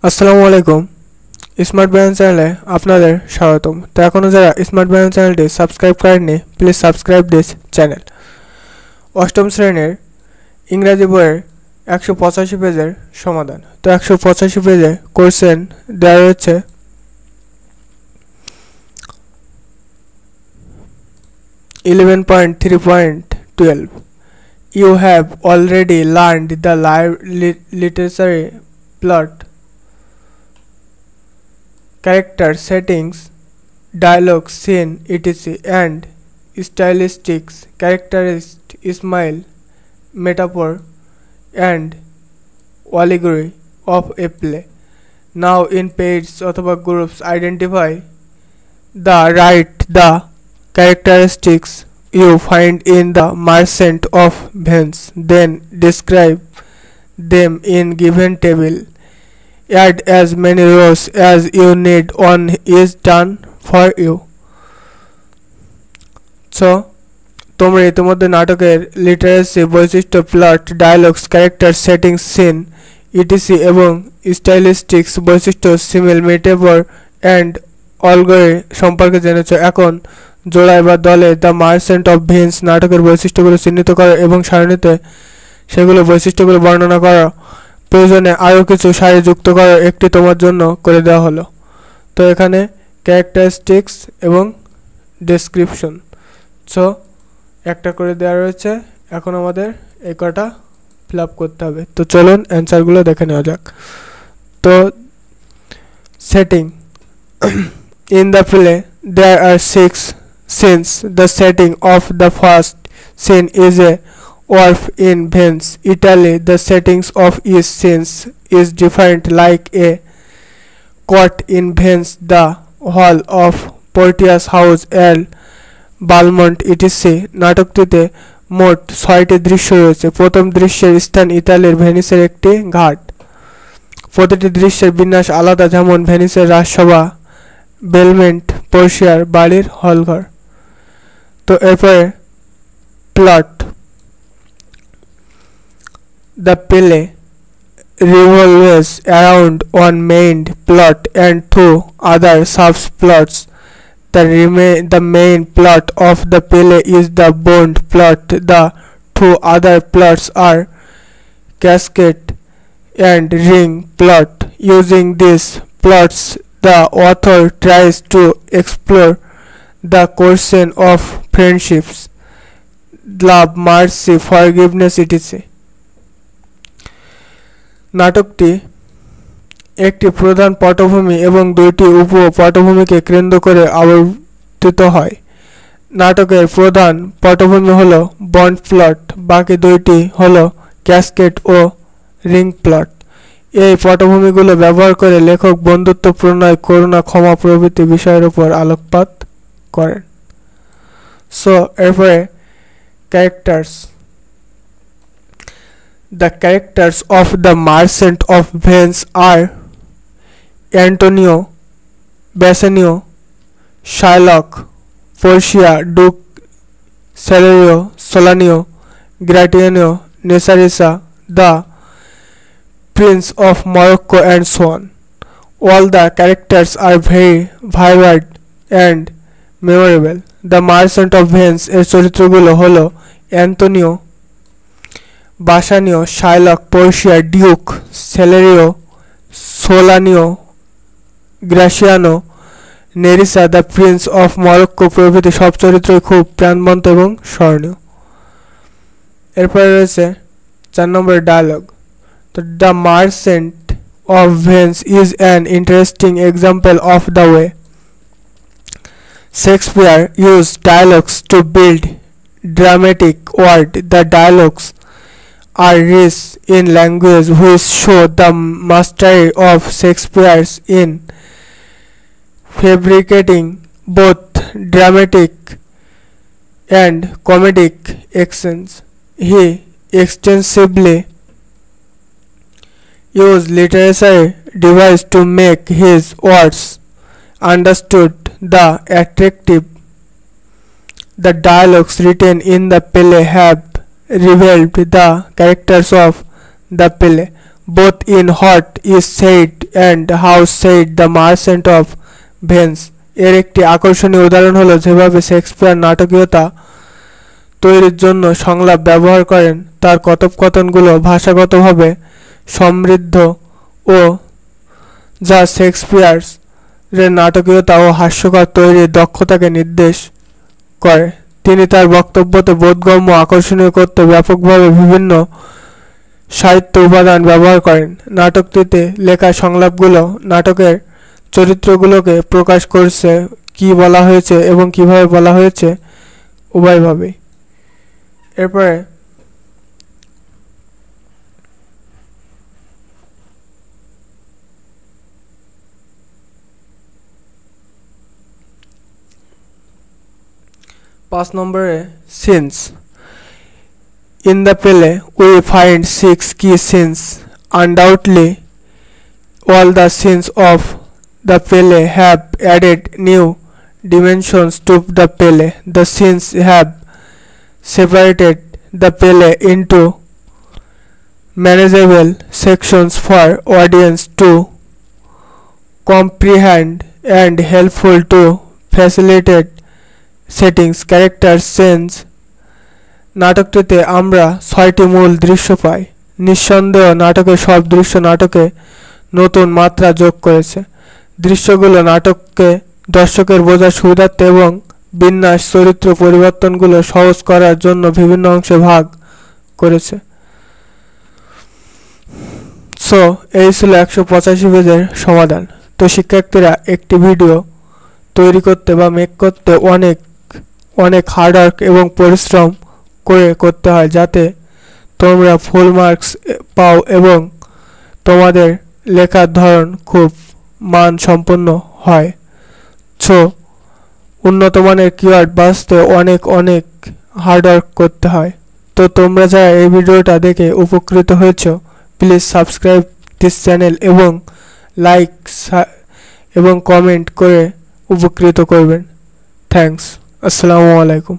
আসসালামু আলাইকুম স্মার্ট বায়ান চ্যানেলে আপনাদের স্বাগতম। তো এখনো যারা স্মার্ট বায়ান চ্যানেলটি সাবস্ক্রাইব করেননি প্লিজ সাবস্ক্রাইব দিস চ্যানেল। অষ্টম শ্রেণীর ইংরাজি বইয়ের 185 পেজের সমাধান। তো 185 পেজে কোশ্চেন দেওয়া রয়েছে 11.3.12 You have already learned the literary plot, character settings, dialogue, scene, etc. and stylistics, characteristic, smile, metaphor, and allegory of a play. Now in pairs অথবা groups identify the characteristics you find in the Merchant of Venice, then describe them in given table. Add as many rows as you need on is done for you. So তোমরা ইতিমধ্যে নাটকের literacy বৈশিষ্ট্য, plot, dialogues, character, settings, scene, etc এবং stylistics বৈশিষ্ট্য, সিমিল, metaphor and অলগরি সম্পর্কে জেনেছো। এখন জোড়ায় বা দলে দ্য মার্চেন্ট অফ ভেনিস নাটকের বৈশিষ্ট্যগুলো চিহ্নিত করো এবং সারণীতে সেগুলো বৈশিষ্ট্যগুলো বর্ণনা করো। প্রয়োজনে আরও কিছু সারি যুক্ত করার একটি তোমার জন্য করে দেওয়া হলো। তো এখানে ক্যারেক্টারিস্টিক্স এবং ডেসক্রিপশন সো একটা করে দেওয়া রয়েছে। এখন আমাদের এই কটা ফিল আপ করতে হবে। তো চলুন অ্যান্সারগুলো দেখে নেওয়া যাক। তো setting in the play there are 6 scenes. The setting of the first scene is a wharf in Venice, Italy. The settings of each scene is different, like a court in Venice, the hall of Portia's house, and Balmont, etc. নাটকটিতে মোট 6টি দৃশ্য রয়েছে। প্রথম দৃশ্যের স্থান ইতালির ভেনিসের একটি ঘাট। প্রতিটি দৃশ্যের বিন্যাস আলাদা, যেমন ভেনিসের রাজসভা, বেলমেন্ট, পোর্শিয়ার বাড়ির হলঘর। তো এরপরে plot, the play revolves around one main plot and two other subplots. The main plot of the play is the Bond plot. The two other plots are Cascade and Ring plot. Using these plots, the author tries to explore the question of friendships, love, mercy, forgiveness, etc. নাটকটি একটি প্রধান পটভূমি এবং দুইটি উপ পটভূমিকে কেন্দ্র করে আবর্তিত হয়। নাটকের প্রধান পটভূমি হল বন্ড প্লট, বাকি দুইটি হল ক্যাসকেড ও রিং প্লট। এই পটভূমিগুলো ব্যবহার করে লেখক বন্ধুত্ব, প্রণয়, করুণা, ক্ষমা প্রভৃতি বিষয়ের উপর আলোকপাত করেন। সো এরপরে characters. The characters of the Merchant of Venice are Antonio, Bassanio, Shylock, Portia, Duke, Celerio, Solanio, Gratiano, Nesarissa, the Prince of Morocco, and so on. All the characters are very vivid and memorable. The Merchant of Venice এর চরিত্রগুলো হলো Antonio, Bassanio, Shylock, Portia, duke, Salerio, Solanio, Gratiano, Nerissa, the prince of Morocco প্রভৃতি সব চরিত্রই খুব প্রাণবন্ত এবং স্মরণীয়। এরপরে রয়েছে 4 নম্বর ডায়ালগ। তো the merchant of Venice is an interesting example of the way Shakespeare used dialogues to build dramatic world. The dialogues are rich in language which show the mastery of Shakespeare in fabricating both dramatic and comedic accents. He extensively used literary devices to make his words understood. The dialogues written in the play have revealed the characters of the play. both in What is Said and How Said the Merchant of Venice এর একটি আকর্ষণীয় উদাহরণ হলো যেভাবে Shakespeare নাটকীয়তা তৈরির জন্য সংলাপ ব্যবহার করেন তার কথোপকথনগুলো ভাষাগতভাবে সমৃদ্ধ ও যা শেক্সপিয়ারের নাটকীয়তা ও হাস্যকর তৈরির দক্ষতাকে নির্দেশ করে তিনি তার বক্তব্যতে বোধগম্য আকর্ষণীয় করতে ব্যাপকভাবে বিভিন্ন সাহিত্য উপাদান ব্যবহার করেন নাটকটিতে লেখা সংলাপগুলো নাটকের চরিত্রগুলোকে প্রকাশ করছে কি বলা হয়েছে এবং কিভাবে বলা হয়েছে উভয়ভাবেই এরপরে পাঁচ নম্বরে scenes in the play we find 6 key scenes undoubtedly all the scenes of the play have added new dimensions to the play the scenes have separated the play into manageable sections for audience to comprehend and helpful to facilitate settings characters scenes নাটকটিতে আমরা 6টি মূল দৃশ্য পাই নিঃসন্দেহ নাটকের সব দৃশ্য নাটকে নতুন মাত্রা যোগ করেছে দৃশ্যগুলো নাটককে দর্শকের বোঝার সুবিধার্থে এবং বিন্যাস চরিত্র পরিবর্তনগুলো সহজ করার জন্য বিভিন্ন অংশে ভাগ করেছে সো এই ছিল 185 পেজের সমাধান তো শিক্ষার্থীরা একটি ভিডিও তৈরি করতে বা মেক করতে অনেক হার্ড ওয়ার্ক এবং পরিশ্রম করে করতে হয় যাতে তোমরা ফুল মার্কস পাও এবং তোমাদের লেখার ধরন খুব মানসম্পন্ন হয় সো উন্নত মানের কিওয়ার্ড বাছতে অনেক হার্ড ওয়ার্ক করতে হয় তো তোমরা যারা এই ভিডিওটা দেখে উপকৃত হয়েছো প্লিজ সাবস্ক্রাইব দিস চ্যানেল এবং লাইক এবং কমেন্ট করে উপকৃত করবেন থ্যাঙ্কস আসসালামু আলাইকুম